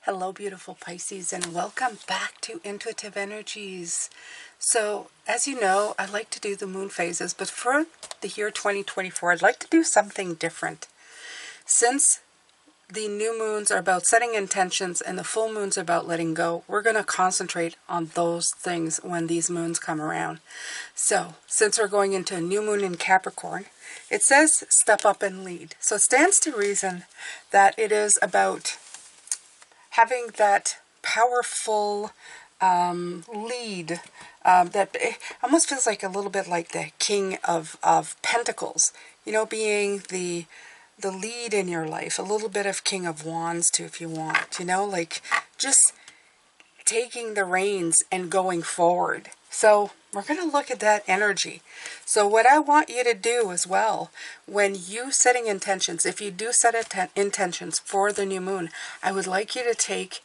Hello, beautiful Pisces, and welcome back to Intuitive Energies. So, as you know, I like to do the moon phases, but for the year 2024, I'd like to do something different. Since the new moons are about setting intentions and the full moons are about letting go, we're going to concentrate on those things when these moons come around. So, since we're going into a new moon in Capricorn, it says step up and lead. So it stands to reason that it is about having that powerful lead that almost feels like a little bit like the King of Pentacles, you know, being the lead in your life, a little bit of King of Wands too, if you want, you know, like just taking the reins and going forward. So we're going to look at that energy. So what I want you to do as well, when you setting intentions, if you do set intentions for the new moon, I would like you to take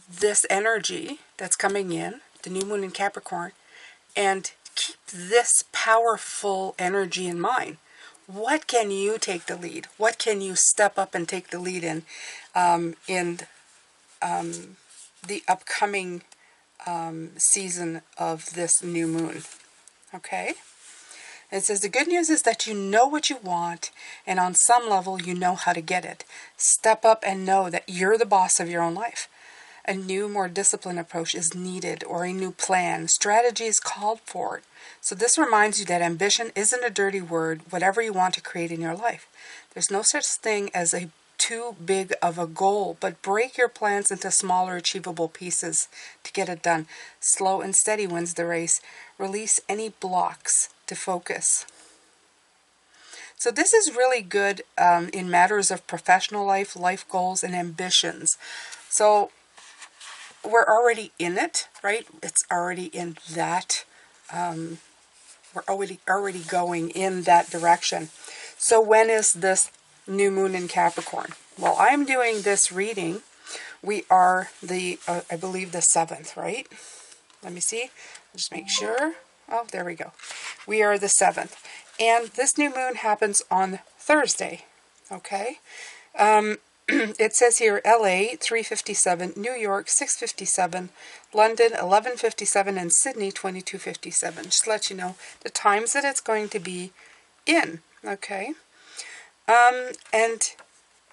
this energy that's coming in, the new moon in Capricorn, and keep this powerful energy in mind. What can you take the lead? What can you step up and take the lead in the upcoming season of this new moon? Okay? It says the good news is that you know what you want, and on some level you know how to get it. Step up and know that you're the boss of your own life. A new, more disciplined approach is needed, or a new plan. Strategy is called for. So this reminds you that ambition isn't a dirty word, whatever you want to create in your life. There's no such thing as a too big of a goal, but break your plans into smaller, achievable pieces to get it done. Slow and steady wins the race. Release any blocks to focus. So this is really good in matters of professional life, life goals, and ambitions. So we're already in it, right? It's already in that. We're already going in that direction. So when is this new moon in Capricorn? Well, I'm doing this reading. We are I believe the 7th, right? Let me see. Just make sure. Oh, there we go. We are the 7th. And this new moon happens on Thursday. Okay? It says here LA 3:57, New York 6:57, London 11:57, and Sydney 22:57. Just to let you know the times that it's going to be in. Okay? And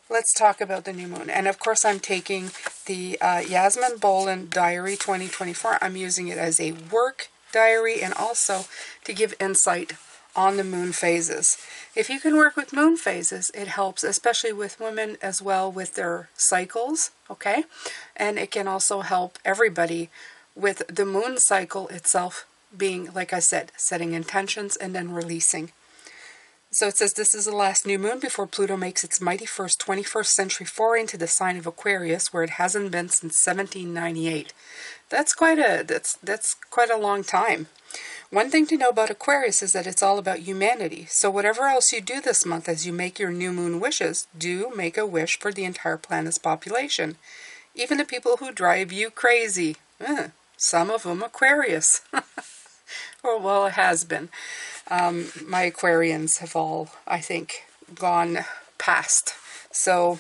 let's talk about the new moon. And of course I'm taking the Yasmin Boland Diary 2024. I'm using it as a work diary and also to give insight on the moon phases. If you can work with moon phases, it helps, especially with women as well with their cycles, okay? And it can also help everybody with the moon cycle itself being, like I said, setting intentions and then releasing. So it says this is the last new moon before Pluto makes its mighty first 21st century foray into the sign of Aquarius, where it hasn't been since 1798. That's quite a long time. One thing to know about Aquarius is that it's all about humanity. So whatever else you do this month as you make your new moon wishes, do make a wish for the entire planet's population. Even the people who drive you crazy. Some of them Aquarius. Or, well, it has been. My Aquarians have all, I think, gone past. So,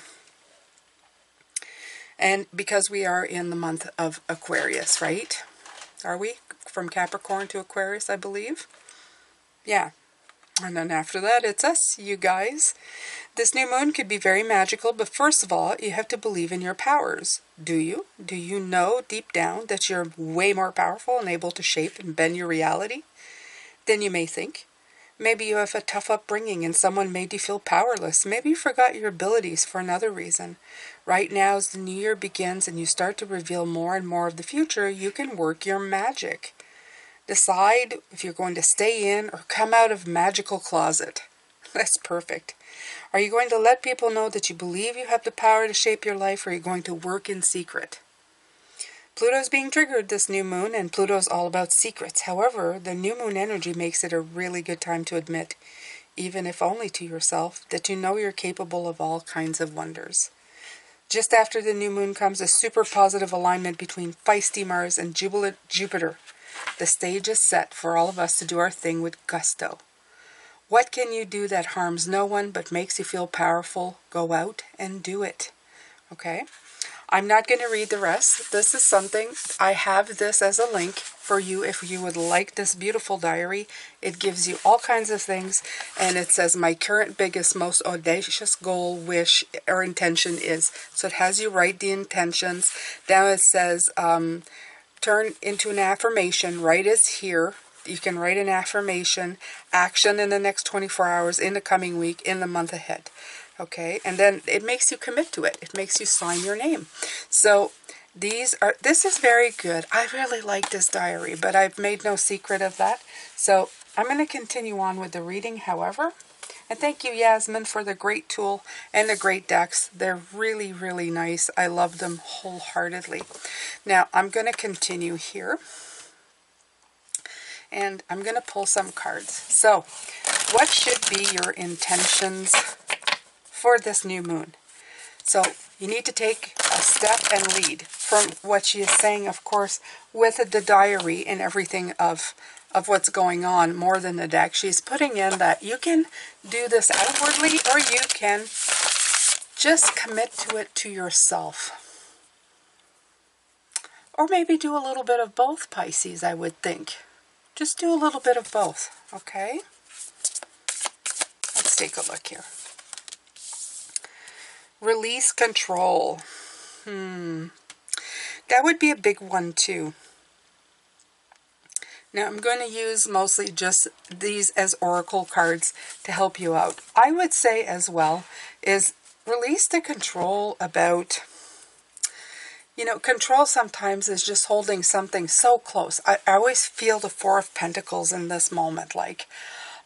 and because we are in the month of Aquarius, right? Are we? From Capricorn to Aquarius, I believe. Yeah. And then after that, it's us, you guys. This new moon could be very magical, but first of all, you have to believe in your powers. Do you? Do you know deep down that you're way more powerful and able to shape and bend your reality than you may think? Maybe you have a tough upbringing and someone made you feel powerless. Maybe you forgot your abilities for another reason. Right now, as the new year begins and you start to reveal more and more of the future, you can work your magic. Decide if you're going to stay in or come out of magical closet. That's perfect. Are you going to let people know that you believe you have the power to shape your life, or are you going to work in secret? Pluto's being triggered this new moon, and Pluto's all about secrets. However, the new moon energy makes it a really good time to admit, even if only to yourself, that you know you're capable of all kinds of wonders. Just after the new moon comes a super positive alignment between feisty Mars and jubilant Jupiter. The stage is set for all of us to do our thing with gusto. What can you do that harms no one but makes you feel powerful? Go out and do it. Okay? I'm not going to read the rest. This is something, I have this as a link for you if you would like this beautiful diary. It gives you all kinds of things, and it says my current biggest, most audacious goal, wish, or intention is. So it has you write the intentions. Down it says turn into an affirmation. Write is here. You can write an affirmation, action in the next 24 hours, in the coming week, in the month ahead. Okay, and then it makes you commit to it. It makes you sign your name. So this is very good. I really like this diary, but I've made no secret of that. So I'm going to continue on with the reading, however. And thank you, Yasmin, for the great tool and the great decks. They're really, really nice. I love them wholeheartedly. Now, I'm going to continue here. And I'm going to pull some cards. So, what should be your intentions for this new moon? So you need to take a step and lead from what she is saying, of course, with the diary and everything of what's going on more than the deck. She's putting in that you can do this outwardly, or you can just commit to it to yourself. Or maybe do a little bit of both, Pisces, I would think. Just do a little bit of both, okay? Let's take a look here. Release control. That would be a big one too. Now I'm going to use mostly just these as oracle cards to help you out. I would say as well is release the control about, control sometimes is just holding something so close. I always feel the Four of Pentacles in this moment, like,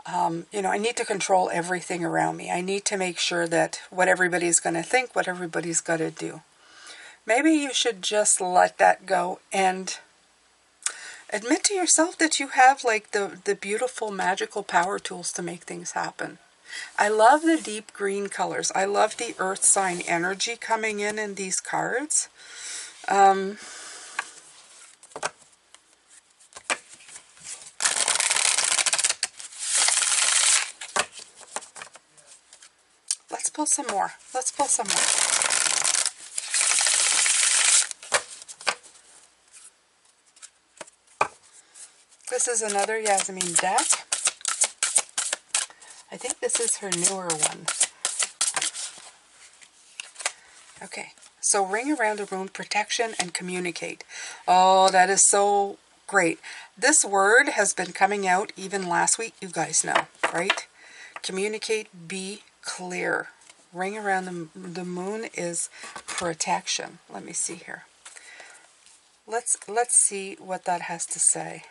I need to control everything around me. I need to make sure that what everybody's going to think, what everybody's got to do. Maybe you should just let that go and admit to yourself that you have like the beautiful magical power tools to make things happen. I love the deep green colors. I love the earth sign energy coming in these cards. Let's pull some more. Let's pull some more. This is another Yasmin deck. I think this is her newer one. Okay, so ring around the room, protection and communicate. Oh, that is so great. This word has been coming out even last week, you guys know, right? Communicate, be clear. Ring around the moon is protection. Let me see here. Let's see what that has to say.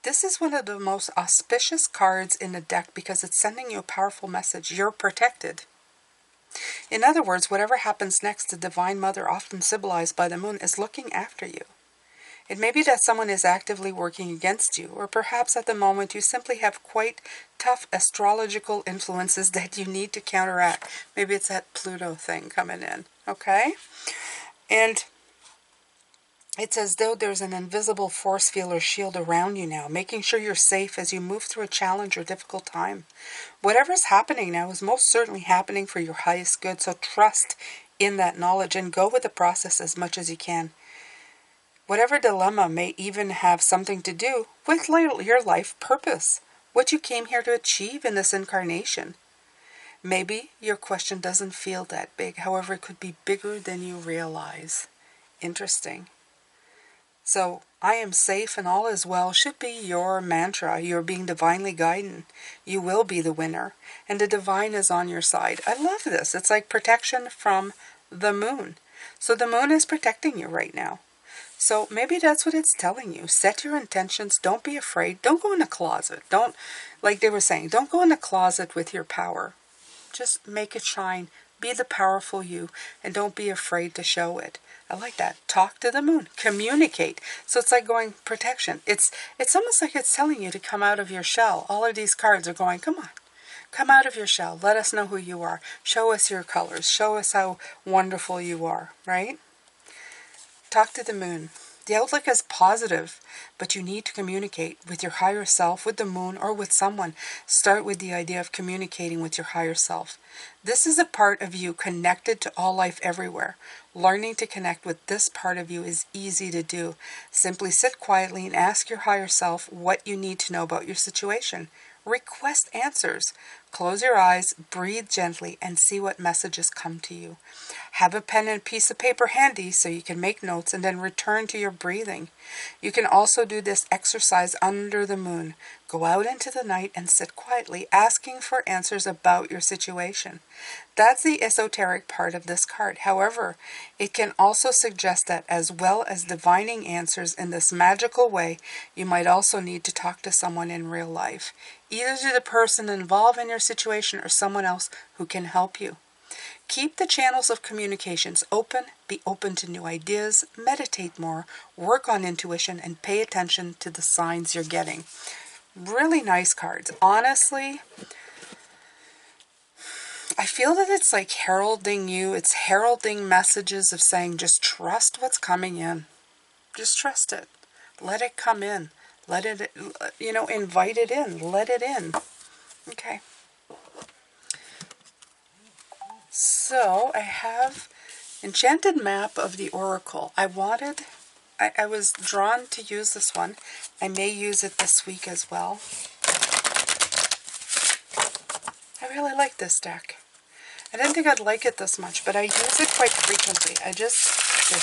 This is one of the most auspicious cards in the deck because it's sending you a powerful message. You're protected. In other words, whatever happens next, the Divine Mother, often symbolized by the moon, is looking after you. It may be that someone is actively working against you, or perhaps at the moment you simply have quite tough astrological influences that you need to counteract. Maybe it's that Pluto thing coming in, okay? And it's as though there's an invisible force field or shield around you now, making sure you're safe as you move through a challenge or difficult time. Whatever's happening now is most certainly happening for your highest good, so trust in that knowledge and go with the process as much as you can. Whatever dilemma may even have something to do with your life purpose, what you came here to achieve in this incarnation. Maybe your question doesn't feel that big, however it could be bigger than you realize. Interesting. So, I am safe and all is well should be your mantra. You're being divinely guided. You will be the winner. And the divine is on your side. I love this. It's like protection from the moon. So the moon is protecting you right now. So maybe that's what it's telling you. Set your intentions. Don't be afraid. Don't go in a closet. Don't, like they were saying, don't go in a closet with your power. Just make it shine. Be the powerful you. And don't be afraid to show it. I like that. Talk to the moon. Communicate. So it's like going protection. It's almost like it's telling you to come out of your shell. All of these cards are going, come on. Come out of your shell. Let us know who you are. Show us your colors. Show us how wonderful you are. Right? talk to the moon. The outlook is positive, but you need to communicate with your higher self, with the moon, or with someone. Start with the idea of communicating with your higher self. This is a part of you connected to all life everywhere. Learning to connect with this part of you is easy to do. Simply sit quietly and ask your higher self what you need to know about your situation. Request answers. Close your eyes, breathe gently, and see what messages come to you. Have a pen and piece of paper handy so you can make notes and then return to your breathing. You can also do this exercise under the moon. Go out into the night and sit quietly, asking for answers about your situation. That's the esoteric part of this card. However, it can also suggest that as well as divining answers in this magical way, you might also need to talk to someone in real life, either to the person involved in your situation or someone else who can help you. Keep the channels of communications open, be open to new ideas, meditate more, work on intuition, and pay attention to the signs you're getting. Really nice cards. Honestly, I feel that it's like heralding you. It's heralding messages of saying just trust what's coming in. Just trust it. Let it come in. Let it, invite it in. Let it in. Okay. So I have Enchanted Map of the Oracle. I was drawn to use this one. I may use it this week as well. I really like this deck. I didn't think I'd like it this much, but I use it quite frequently. There's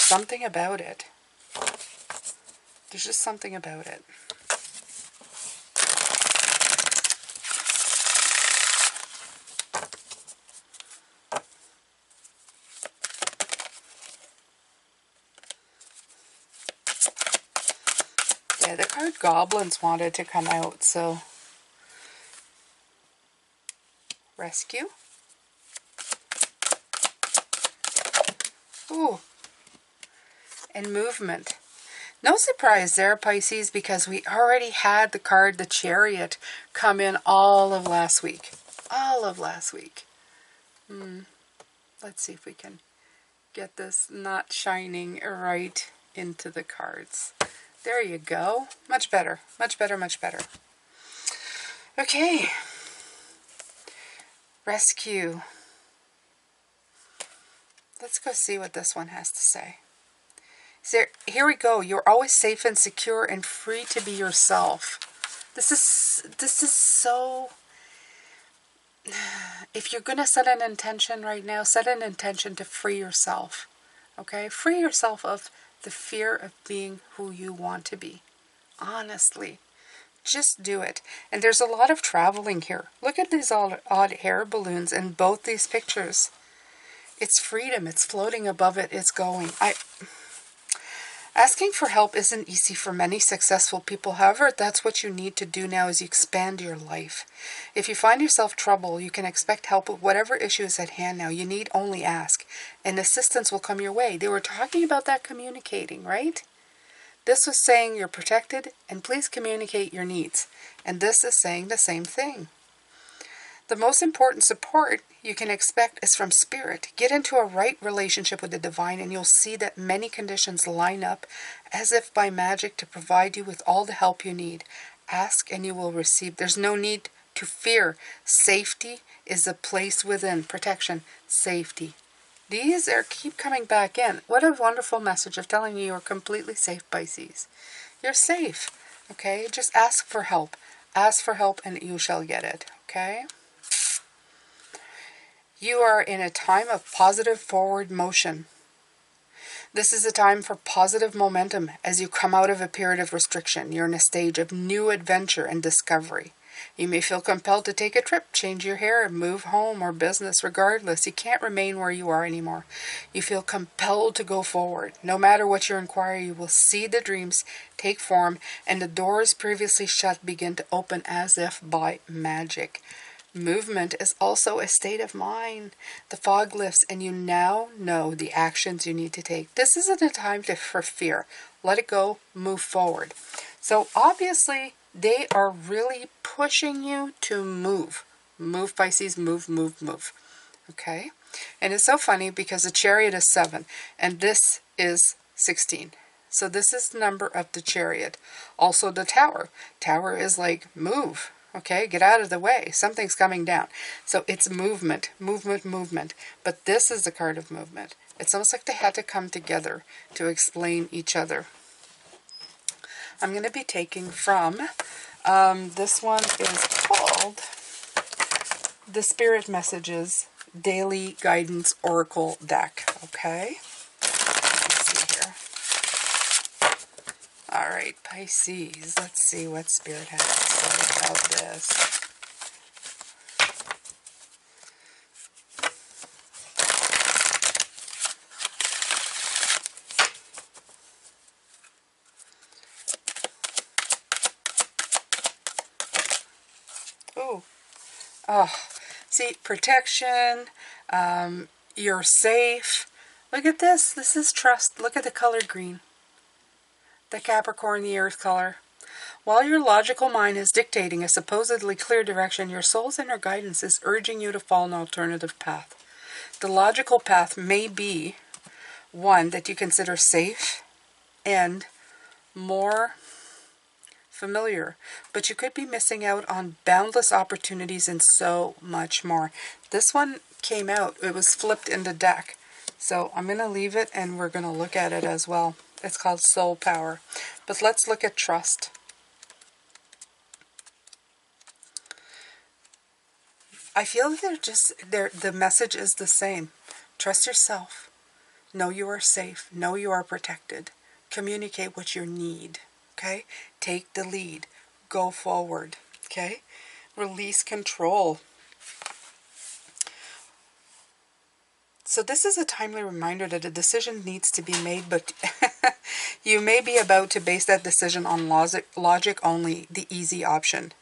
something about it. There's just something about it. Yeah, the card Goblins wanted to come out, so rescue. Ooh. And movement. No surprise there, Pisces, because we already had the card, the Chariot, come in all of last week. All of last week. Let's see if we can get this not shining right into the cards. There you go. Much better. Much better, much better. Okay. Rescue. Let's go see what this one has to say. So here we go. You're always safe and secure and free to be yourself. This is so... If you're going to set an intention right now, set an intention to free yourself. Okay? Free yourself of the fear of being who you want to be. Honestly. Just do it. And there's a lot of traveling here. Look at these odd air balloons in both these pictures. It's freedom. It's floating above it. It's going. Asking for help isn't easy for many successful people. However, that's what you need to do now as you expand your life. If you find yourself trouble, you can expect help with whatever issue is at hand now. You need only ask, and assistance will come your way. They were talking about that communicating, right? This was saying you're protected, and please communicate your needs. And this is saying the same thing. The most important support you can expect is from Spirit. Get into a right relationship with the divine and you'll see that many conditions line up as if by magic to provide you with all the help you need. Ask and you will receive. There's no need to fear. Safety is a place within. Protection, safety. These keep coming back in. What a wonderful message of telling you you're completely safe, Pisces. You're safe. Okay? Just ask for help. Ask for help and you shall get it. Okay? You are in a time of positive forward motion. This is a time for positive momentum as you come out of a period of restriction. You're in a stage of new adventure and discovery. You may feel compelled to take a trip, change your hair, move home or business. Regardless, you can't remain where you are anymore. You feel compelled to go forward. No matter what your inquiry, you will see the dreams take form and the doors previously shut begin to open as if by magic. Movement is also a state of mind. The fog lifts and you now know the actions you need to take. This isn't a time for fear. Let it go. Move forward. So obviously they are really pushing you to move. Move, Pisces. Move, move, move. Okay? And it's so funny because the Chariot is 7 and this is 16. So this is the number of the Chariot. Also the Tower. Tower is like move. Okay, get out of the way. Something's coming down. So it's movement, movement, movement. But this is the card of movement. It's almost like they had to come together to explain each other. I'm going to be taking from, this one is called the Spirit Messages Daily Guidance Oracle Deck. Okay, let's see here. All right, Pisces. Let's see what Spirit has to say about this. Ooh. Oh, see, protection. You're safe. Look at this. This is trust. Look at the color green. The Capricorn, the earth color. While your logical mind is dictating a supposedly clear direction, your soul's inner guidance is urging you to follow an alternative path. The logical path may be one that you consider safe and more familiar, but you could be missing out on boundless opportunities and so much more. This one came out, it was flipped in the deck. So I'm going to leave it and we're going to look at it as well. It's called Soul Power. But let's look at trust. I feel that the message is the same. Trust yourself. Know you are safe. Know you are protected. Communicate what you need. Okay? Take the lead. Go forward. Okay? Release control. So this is a timely reminder that a decision needs to be made, but you may be about to base that decision on logic only, the easy option.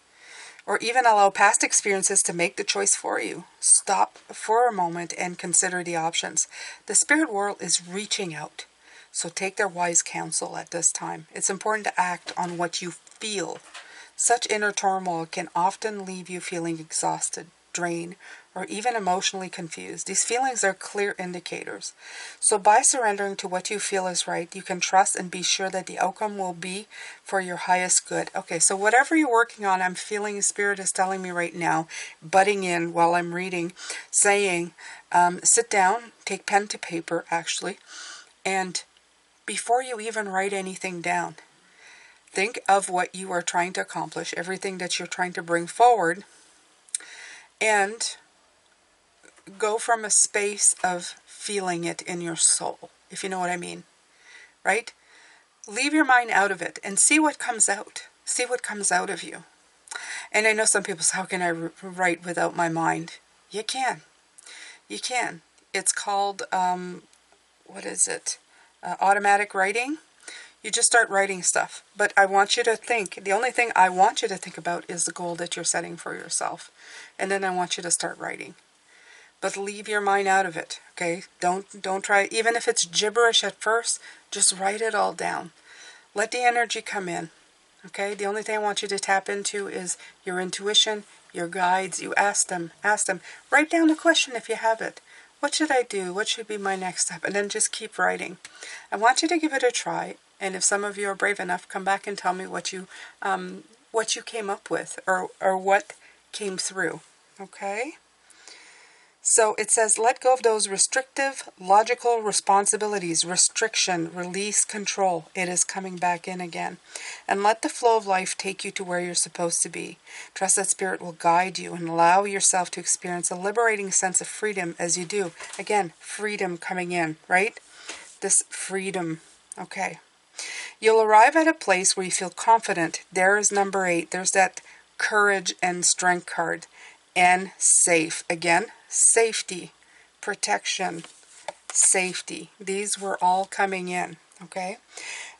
Or even allow past experiences to make the choice for you. Stop for a moment and consider the options. The spirit world is reaching out, so take their wise counsel at this time. It's important to act on what you feel. Such inner turmoil can often leave you feeling exhausted, drained, or even emotionally confused. These feelings are clear indicators. So by surrendering to what you feel is right, you can trust and be sure that the outcome will be for your highest good. Okay, so whatever you're working on, I'm feeling Spirit is telling me right now, butting in while I'm reading, saying, sit down, take pen to paper actually, and before you even write anything down, think of what you are trying to accomplish, everything that you're trying to bring forward, and go from a space of feeling it in your soul, if you know what I mean, right? Leave your mind out of it and see what comes out. See what comes out of you. And I know some people say, how can I write without my mind? You can. You can. It's called, what is it? Automatic writing. You just start writing stuff. But I want you to think, the only thing I want you to think about is the goal that you're setting for yourself. And then I want you to start writing. But leave your mind out of it, okay? Don't try, even if it's gibberish at first, just write it all down. Let the energy come in, okay? The only thing I want you to tap into is your intuition, your guides. You ask them. Write down the question if you have it. What should I do? What should be my next step? And then just keep writing. I want you to give it a try. And if some of you are brave enough, come back and tell me what you came up with or what came through, okay? So it says, let go of those restrictive, logical responsibilities, restriction, release, control. It is coming back in again. And let the flow of life take you to where you're supposed to be. Trust that Spirit will guide you and allow yourself to experience a liberating sense of freedom as you do. Again, freedom coming in, right? This freedom. Okay. You'll arrive at a place where you feel confident. There is number 8. There's that courage and strength card. And safe. Again, safety, protection, safety. These were all coming in, okay?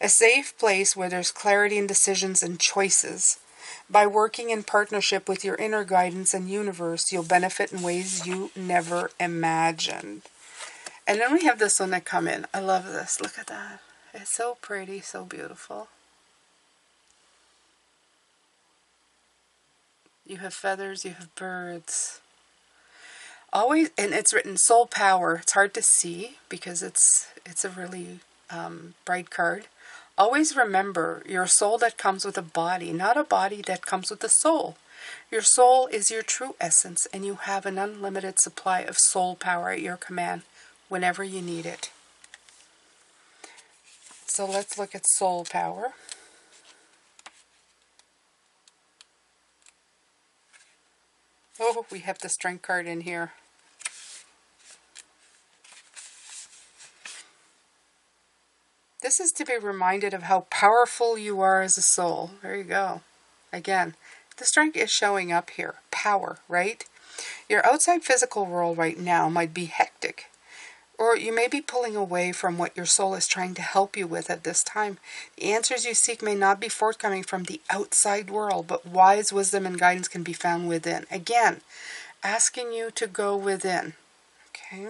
A safe place where there's clarity in decisions and choices. By working in partnership with your inner guidance and universe, you'll benefit in ways you never imagined. And then we have this one that come in. I love this. Look at that. It's so pretty, so beautiful. You have feathers, you have birds. Always, and it's written soul power. It's hard to see because it's a really bright card. Always remember, you're a soul that comes with a body, not a body that comes with a soul. Your soul is your true essence, and you have an unlimited supply of soul power at your command whenever you need it. So let's look at soul power. Oh, we have the strength card in here. This is to be reminded of how powerful you are as a soul. There you go. Again, the strength is showing up here. Power, right? Your outside physical world right now might be hectic. Or you may be pulling away from what your soul is trying to help you with at this time. The answers you seek may not be forthcoming from the outside world, but wise wisdom and guidance can be found within. Again, asking you to go within. Okay?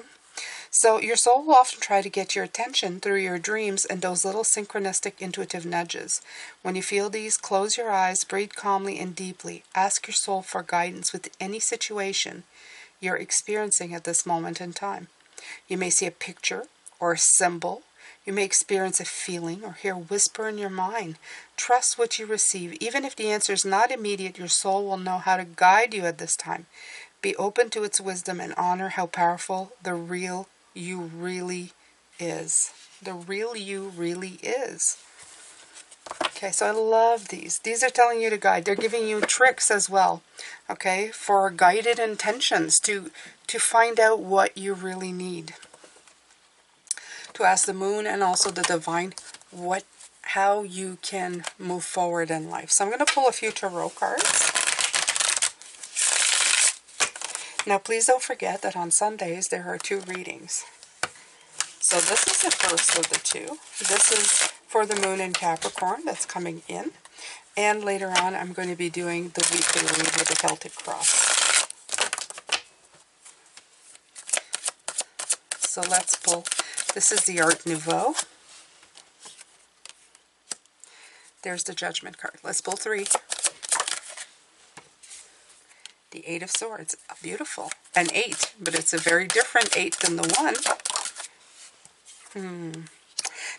So your soul will often try to get your attention through your dreams and those little synchronistic intuitive nudges. When you feel these, close your eyes, breathe calmly and deeply. Ask your soul for guidance with any situation you're experiencing at this moment in time. You may see a picture or a symbol. You may experience a feeling or hear a whisper in your mind. Trust what you receive. Even if the answer is not immediate, your soul will know how to guide you at this time. Be open to its wisdom and honor how powerful the real you really is. The real you really is. Okay, so I love these. These are telling you to guide. They're giving you tricks as well, okay, for guided intentions to find out what you really need. To ask the moon and also the divine how you can move forward in life. So I'm going to pull a few tarot cards. Now, please don't forget that on Sundays there are 2 readings. So this is the first of the 2. This is for the moon in Capricorn that's coming in. And later on, I'm going to be doing the weekly read with the Celtic Cross. So let's pull. This is the Art Nouveau. There's the Judgment card. Let's pull 3. The 8 of Swords. Beautiful. An 8, but it's a very different 8 than the 1.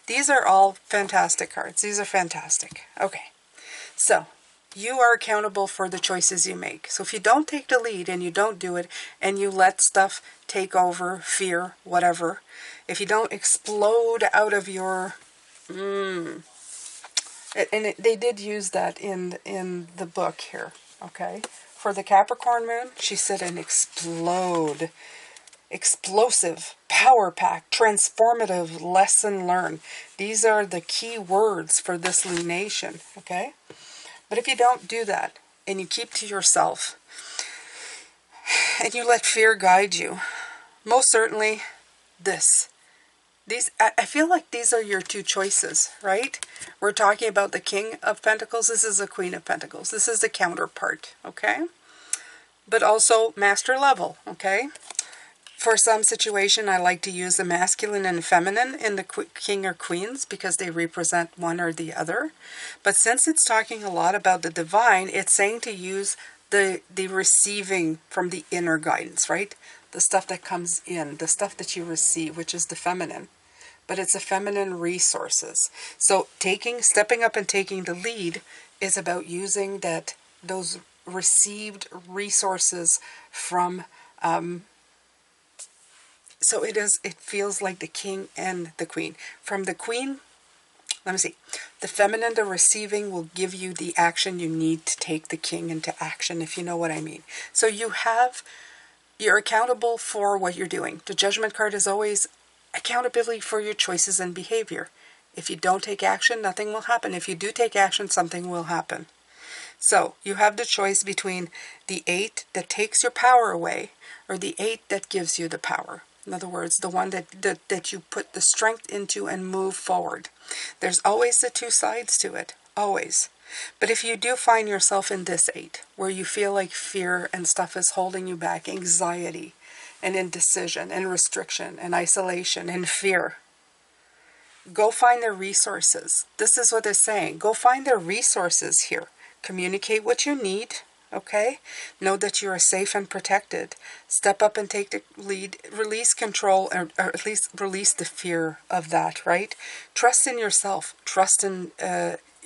These are all fantastic cards. These are fantastic. Okay. So, you are accountable for the choices you make. So if you don't take the lead and you don't do it and you let stuff take over, fear, whatever, if you don't explode out of your... and they did use that in the book here, okay? For the Capricorn moon, she said an explode. Explosive, power-packed, transformative, lesson learned. These are the key words for this lunation, okay? But if you don't do that, and you keep to yourself, and you let fear guide you, most certainly I feel like these are your 2 choices, right? We're talking about the King of Pentacles. This is the Queen of Pentacles. This is the counterpart, okay? But also master level, okay? For some situation, I like to use the masculine and feminine in the king or queens because they represent one or the other. But since it's talking a lot about the divine, it's saying to use the receiving from the inner guidance, right? The stuff that comes in, the stuff that you receive, which is the feminine. But it's the feminine resources. So stepping up and taking the lead is about using those received resources from... So it feels like the king and the queen. From the queen, let me see. The feminine, the receiving, will give you the action you need to take the king into action, if you know what I mean. So you're accountable for what you're doing. The Judgment card is always accountability for your choices and behavior. If you don't take action, nothing will happen. If you do take action, something will happen. So you have the choice between the 8 that takes your power away or the 8 that gives you the power. In other words, the one that you put the strength into and move forward. There's always the 2 sides to it. Always. But if you do find yourself in this 8, where you feel like fear and stuff is holding you back, anxiety and indecision and restriction and isolation and fear, go find the resources. This is what they're saying. Go find the resources here. Communicate what you need. okay? Know that you are safe and protected. Step up and take the lead. Release control, or at least release the fear of that, right? Trust in yourself. Trust in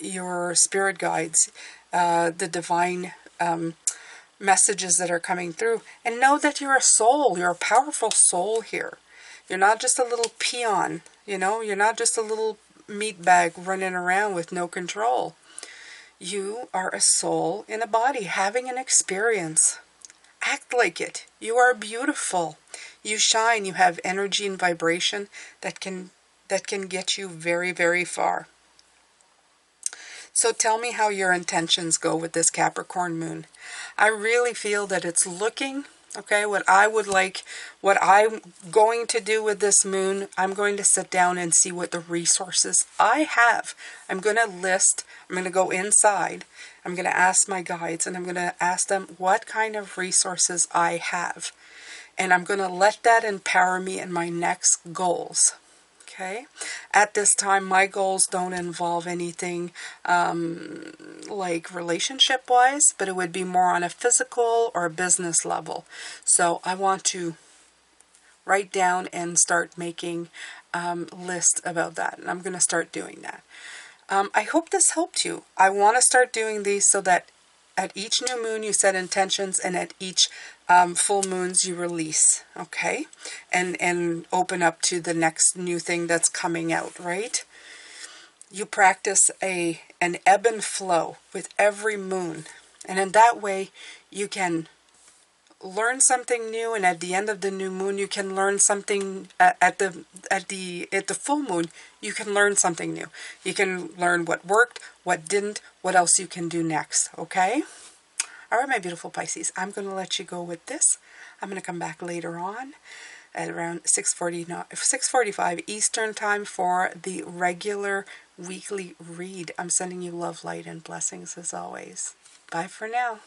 your spirit guides, the divine messages that are coming through. And know that you're a soul. You're a powerful soul here. You're not just a little peon, you know? You're not just a little meat bag running around with no control. You are a soul in a body having an experience. Act like it. You are beautiful. You shine. You have energy and vibration that can get you very, very far. So tell me how your intentions go with this Capricorn moon. I really feel that it's looking, okay, what I'm going to do with this moon, I'm going to sit down and see what the resources I have. I'm going to list, I'm going to go inside, I'm going to ask my guides, and I'm going to ask them what kind of resources I have. And I'm going to let that empower me in my next goals. Okay. At this time, my goals don't involve anything like relationship-wise, but it would be more on a physical or a business level. So I want to write down and start making lists about that, and I'm going to start doing that. I hope this helped you. I want to start doing these so that at each new moon you set intentions, and at each full moons you release, okay? And open up to the next new thing that's coming out, right? You practice an ebb and flow with every moon. And in that way you can learn something new, and at the end of the new moon you can learn something at the full moon you can learn something new. You can learn what worked, what didn't, what else you can do next, okay? All right, my beautiful Pisces, I'm going to let you go with this. I'm going to come back later on at around 6:45 Eastern time for the regular weekly read. I'm sending you love, light, and blessings as always. Bye for now.